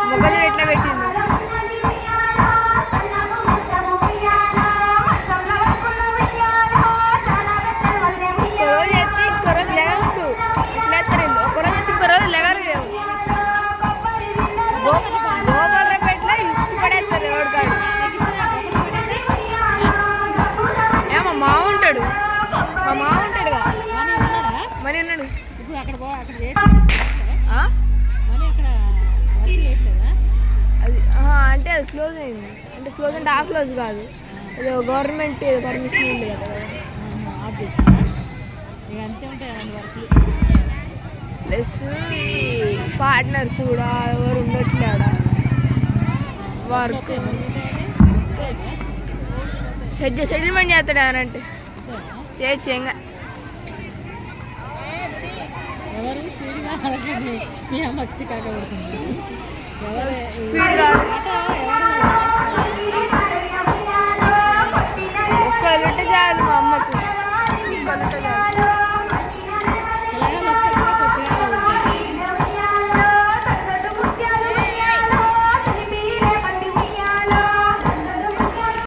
మొక్కలు ఎట్లా పెట్టిండు గోపాలపేటలో ఇచ్చి పడేస్తారు ఎవడు కాడు ఏమో మావ ఉంటాడు మా మావ ఉంటాడుగా మనీ ఉన్నాడు అది అంటే అది క్లోజ్ అయింది అంటే క్లోజ్ అంటే ఆ క్లోజ్ కాదు ఏదో గవర్నమెంట్ పర్మిషన్ ఉంది కదా ప్లస్ పార్ట్నర్స్ కూడా ఎవరు ఉండట్లేడా వర్క్ సెటిల్మెంట్ చేస్తాడు అని అంటే చేయొచ్చు ఇంకా స్పీడ్ కాదు